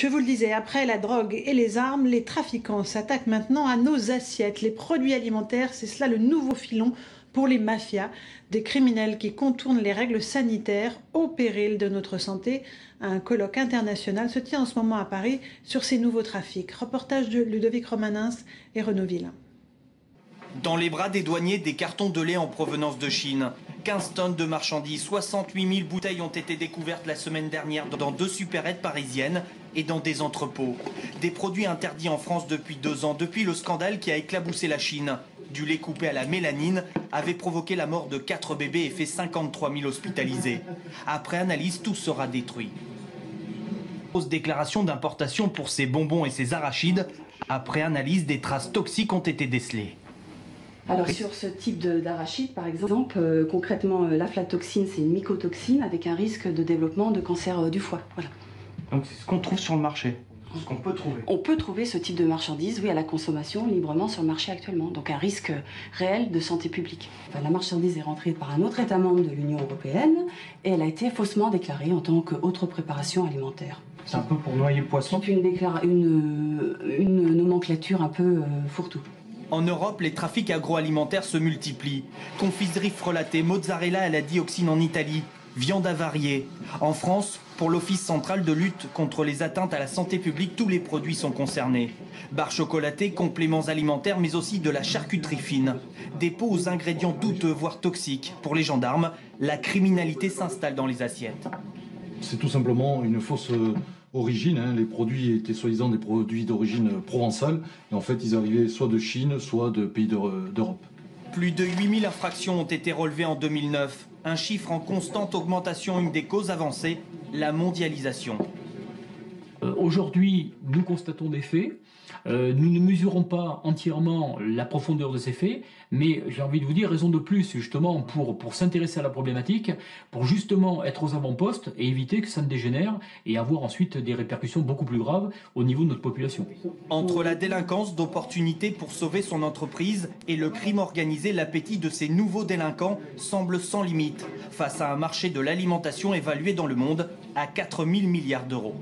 Je vous le disais, après la drogue et les armes, les trafiquants s'attaquent maintenant à nos assiettes. Les produits alimentaires, c'est cela le nouveau filon pour les mafias, des criminels qui contournent les règles sanitaires au péril de notre santé. Un colloque international se tient en ce moment à Paris sur ces nouveaux trafics. Reportage de Ludovic Romanins et Renaud Villain. Dans les bras des douaniers, des cartons de lait en provenance de Chine. 15 tonnes de marchandises, 68 000 bouteilles ont été découvertes la semaine dernière dans 2 supérettes parisiennes et dans des entrepôts. Des produits interdits en France depuis 2 ans, depuis le scandale qui a éclaboussé la Chine. Du lait coupé à la mélanine avait provoqué la mort de 4 bébés et fait 53 000 hospitalisés. Après analyse, tout sera détruit. Grosse déclaration d'importation pour ces bonbons et ces arachides. Après analyse, des traces toxiques ont été décelées. Alors sur ce type d'arachide, par exemple, concrètement, l'aflatoxine, c'est une mycotoxine avec un risque de développement de cancer du foie. Voilà. Donc c'est ce qu'on trouve sur le marché, ce qu'on peut trouver. On peut trouver ce type de marchandises, oui, à la consommation librement sur le marché actuellement. Donc un risque réel de santé publique. Enfin, la marchandise est rentrée par un autre État membre de l'Union européenne et elle a été faussement déclarée en tant qu'autre préparation alimentaire. C'est un peu pour noyer le poisson. C'est une nomenclature un peu fourre-tout. En Europe, les trafics agroalimentaires se multiplient. Confiserie frelatée, mozzarella à la dioxine en Italie, viande avariée. En France, pour l'Office central de lutte contre les atteintes à la santé publique, tous les produits sont concernés. Barres chocolatées, compléments alimentaires, mais aussi de la charcuterie fine. Des pots aux ingrédients douteux, voire toxiques. Pour les gendarmes, la criminalité s'installe dans les assiettes. C'est tout simplement une fausse origine, hein. Les produits étaient soi-disant des produits d'origine provençale, et en fait ils arrivaient soit de Chine, soit de pays d'Europe. Plus de 8000 infractions ont été relevées en 2009. Un chiffre en constante augmentation, une des causes avancées, la mondialisation. Aujourd'hui, nous constatons des faits. Nous ne mesurons pas entièrement la profondeur de ces faits, mais j'ai envie de vous dire, raison de plus justement pour s'intéresser à la problématique, pour justement être aux avant-postes et éviter que ça ne dégénère et avoir ensuite des répercussions beaucoup plus graves au niveau de notre population. Entre la délinquance d'opportunités pour sauver son entreprise et le crime organisé, l'appétit de ces nouveaux délinquants semble sans limite, face à un marché de l'alimentation évalué dans le monde à 4 000 milliards d'euros.